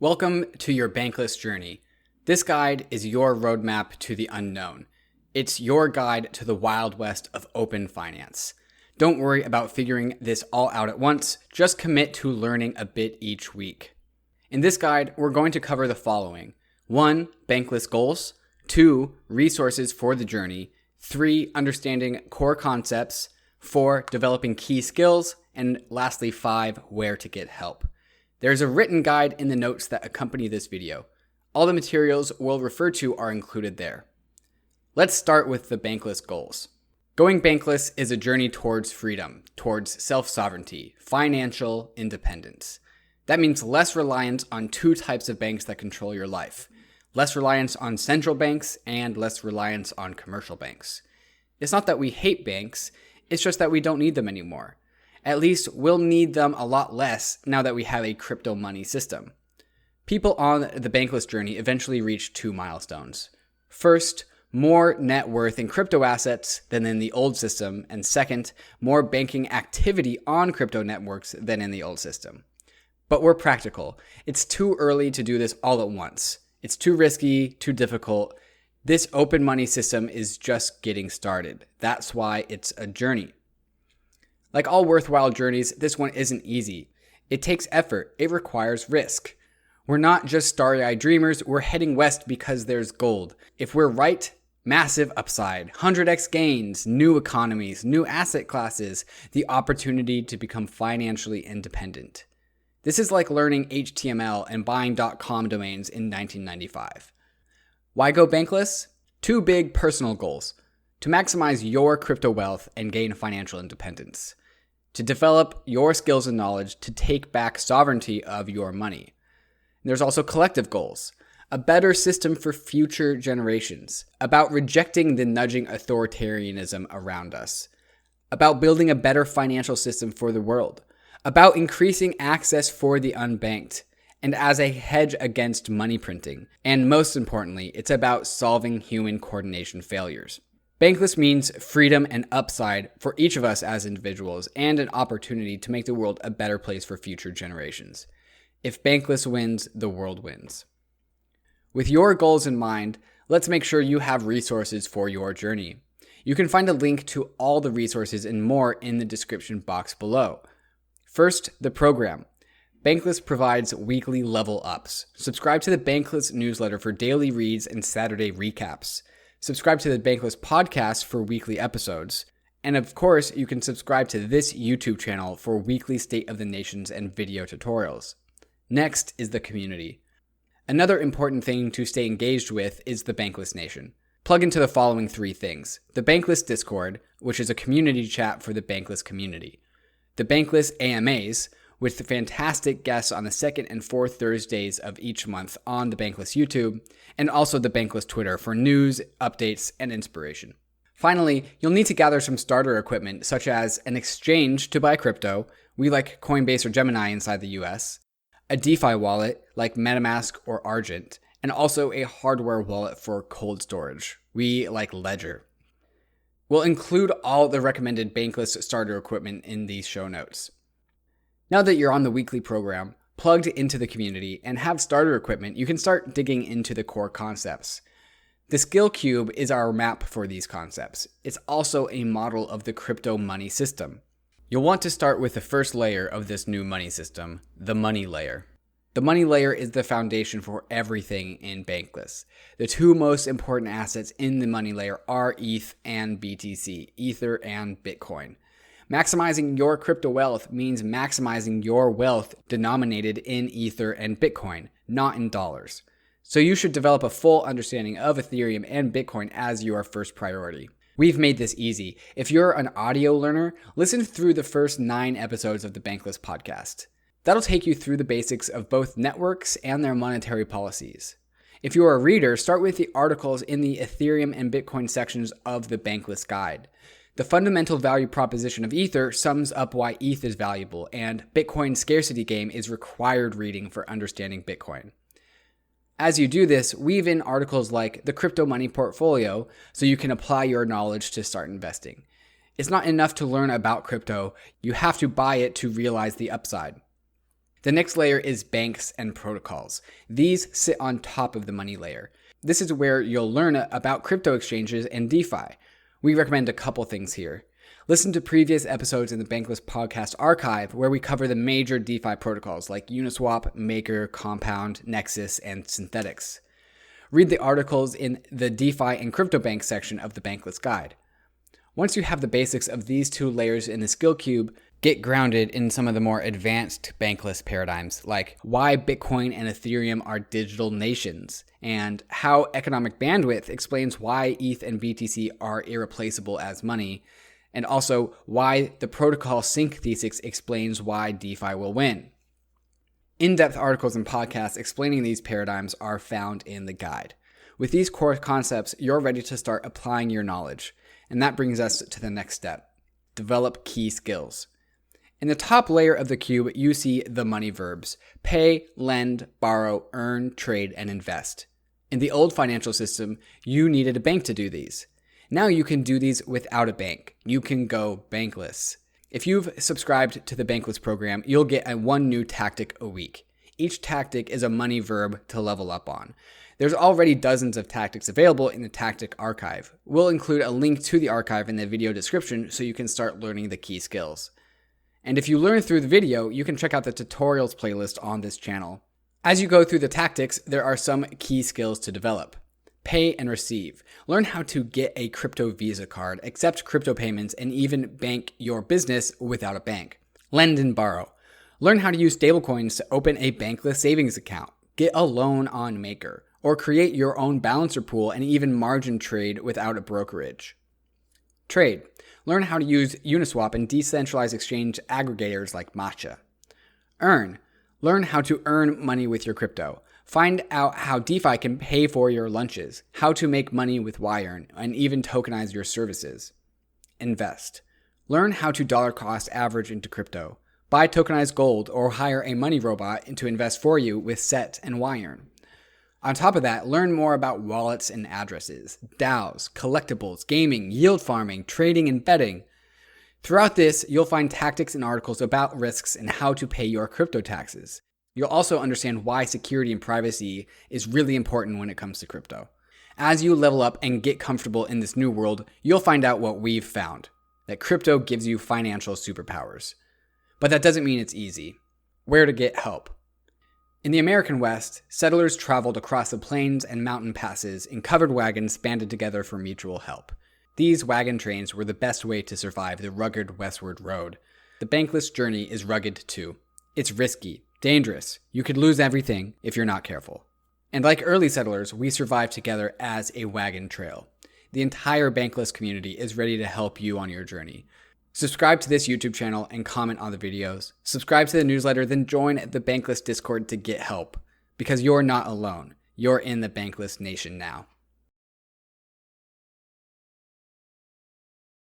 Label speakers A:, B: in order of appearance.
A: Welcome to your Bankless journey. This guide is your roadmap to the unknown. It's your guide to the wild west of open finance. Don't worry about figuring this all out at once, just commit to learning a bit each week. In this guide, we're going to cover the following. 1. Bankless goals. 2. Resources for the journey. 3. Understanding core concepts. 4. Developing key skills. And lastly, 5. Where to get help. There's a written guide in the notes that accompany this video. All the materials we'll refer to are included there. Let's start with the Bankless goals. Going Bankless is a journey towards freedom, towards self-sovereignty, financial independence. That means less reliance on two types of banks that control your life. Less reliance on central banks and less reliance on commercial banks. It's not that we hate banks, it's just that we don't need them anymore. At least we'll need them a lot less now that we have a crypto money system. People on the Bankless journey eventually reach two milestones. First, more net worth in crypto assets than in the old system, and second, more banking activity on crypto networks than in the old system. But we're practical. It's too early to do this all at once. It's too risky, too difficult. This open money system is just getting started. That's why it's a journey. Like all worthwhile journeys, this one isn't easy. It takes effort. It requires risk. We're not just starry-eyed dreamers. We're heading west because there's gold. If we're right, massive upside, 100x gains, new economies, new asset classes, the opportunity to become financially independent. This is like learning HTML and buying .com domains in 1995. Why go Bankless? Two big personal goals. To maximize your crypto wealth and gain financial independence. To develop your skills and knowledge to take back sovereignty of your money. There's also collective goals. A better system for future generations. About rejecting the nudging authoritarianism around us. About building a better financial system for the world. About increasing access for the unbanked. And as a hedge against money printing. And most importantly, it's about solving human coordination failures. Bankless means freedom and upside for each of us as individuals and an opportunity to make the world a better place for future generations. If Bankless wins, the world wins. With your goals in mind, let's make sure you have resources for your journey. You can find a link to all the resources and more in the description box below. First, the program. Bankless provides weekly level ups. Subscribe to the Bankless newsletter for daily reads and Saturday recaps. Subscribe to the Bankless podcast for weekly episodes. And of course, you can subscribe to this YouTube channel for weekly State of the Nations and video tutorials. Next is the community. Another important thing to stay engaged with is the Bankless Nation. Plug into the following three things. The Bankless Discord, which is a community chat for the Bankless community. The Bankless AMAs, with fantastic guests on the second and fourth Thursdays of each month on the Bankless YouTube, and also the Bankless Twitter for news, updates, and inspiration. Finally, you'll need to gather some starter equipment, such as an exchange to buy crypto, we like Coinbase or Gemini inside the US, a DeFi wallet like MetaMask or Argent, and also a hardware wallet for cold storage, we like Ledger. We'll include all the recommended Bankless starter equipment in these show notes. Now that you're on the weekly program, plugged into the community, and have starter equipment, you can start digging into the core concepts. The skill cube is our map for these concepts. It's also a model of the crypto money system. You'll want to start with the first layer of this new money system, the money layer. The money layer is the foundation for everything in Bankless. The two most important assets in the money layer are ETH and BTC, Ether and Bitcoin. Maximizing your crypto wealth means maximizing your wealth denominated in Ether and Bitcoin, not in dollars. So you should develop a full understanding of Ethereum and Bitcoin as your first priority. We've made this easy. If you're an audio learner, listen through the first 9 episodes of the Bankless podcast. That'll take you through the basics of both networks and their monetary policies. If you're a reader, start with the articles in the Ethereum and Bitcoin sections of the Bankless guide. The fundamental value proposition of Ether sums up why ETH is valuable, and Bitcoin's scarcity game is required reading for understanding Bitcoin. As you do this, weave in articles like the crypto money portfolio so you can apply your knowledge to start investing. It's not enough to learn about crypto, you have to buy it to realize the upside. The next layer is banks and protocols. These sit on top of the money layer. This is where you'll learn about crypto exchanges and DeFi. We recommend a couple things here. Listen to previous episodes in the Bankless podcast archive where we cover the major DeFi protocols like Uniswap, Maker, Compound, Nexus, and Synthetics. Read the articles in the DeFi and CryptoBank section of the Bankless guide. Once you have the basics of these two layers in the skill cube, get grounded in some of the more advanced Bankless paradigms, like why Bitcoin and Ethereum are digital nations, and how economic bandwidth explains why ETH and BTC are irreplaceable as money, and also why the protocol sync thesis explains why DeFi will win. In-depth articles and podcasts explaining these paradigms are found in the guide. With these core concepts, you're ready to start applying your knowledge. And that brings us to the next step. Develop key skills. In the top layer of the cube, you see the money verbs: pay, lend, borrow, earn, trade, and invest. In the old financial system, you needed a bank to do these. Now you can do these without a bank. You can go bankless. If you've subscribed to the Bankless program, you'll get one new tactic a week. Each tactic is a money verb to level up on. There's already dozens of tactics available in the tactic archive. We'll include a link to the archive in the video description so you can start learning the key skills. And if you learn through the video, you can check out the tutorials playlist on this channel. As you go through the tactics, there are some key skills to develop. Pay and receive. Learn how to get a crypto Visa card, accept crypto payments, and even bank your business without a bank. Lend and borrow. Learn how to use stablecoins to open a bankless savings account, get a loan on Maker, or create your own balancer pool and even margin trade without a brokerage. Trade. Learn how to use Uniswap and decentralized exchange aggregators like Matcha. Earn. Learn how to earn money with your crypto. Find out how DeFi can pay for your lunches, how to make money with Wirearn, and even tokenize your services. Invest. Learn how to dollar cost average into crypto. Buy tokenized gold or hire a money robot to invest for you with Set and Wirearn. On top of that, learn more about wallets and addresses, DAOs, collectibles, gaming, yield farming, trading, and betting. Throughout this, you'll find tactics and articles about risks and how to pay your crypto taxes. You'll also understand why security and privacy is really important when it comes to crypto. As you level up and get comfortable in this new world, you'll find out what we've found, that crypto gives you financial superpowers. But that doesn't mean it's easy. Where to get help? In the American West, settlers traveled across the plains and mountain passes in covered wagons banded together for mutual help. These wagon trains were the best way to survive the rugged westward road. The Bankless journey is rugged too. It's risky, dangerous. You could lose everything if you're not careful. And like early settlers, we survived together as a wagon trail. The entire Bankless community is ready to help you on your journey. Subscribe to this YouTube channel and comment on the videos. Subscribe to the newsletter, then join the Bankless Discord to get help. Because you're not alone. You're in the Bankless Nation now.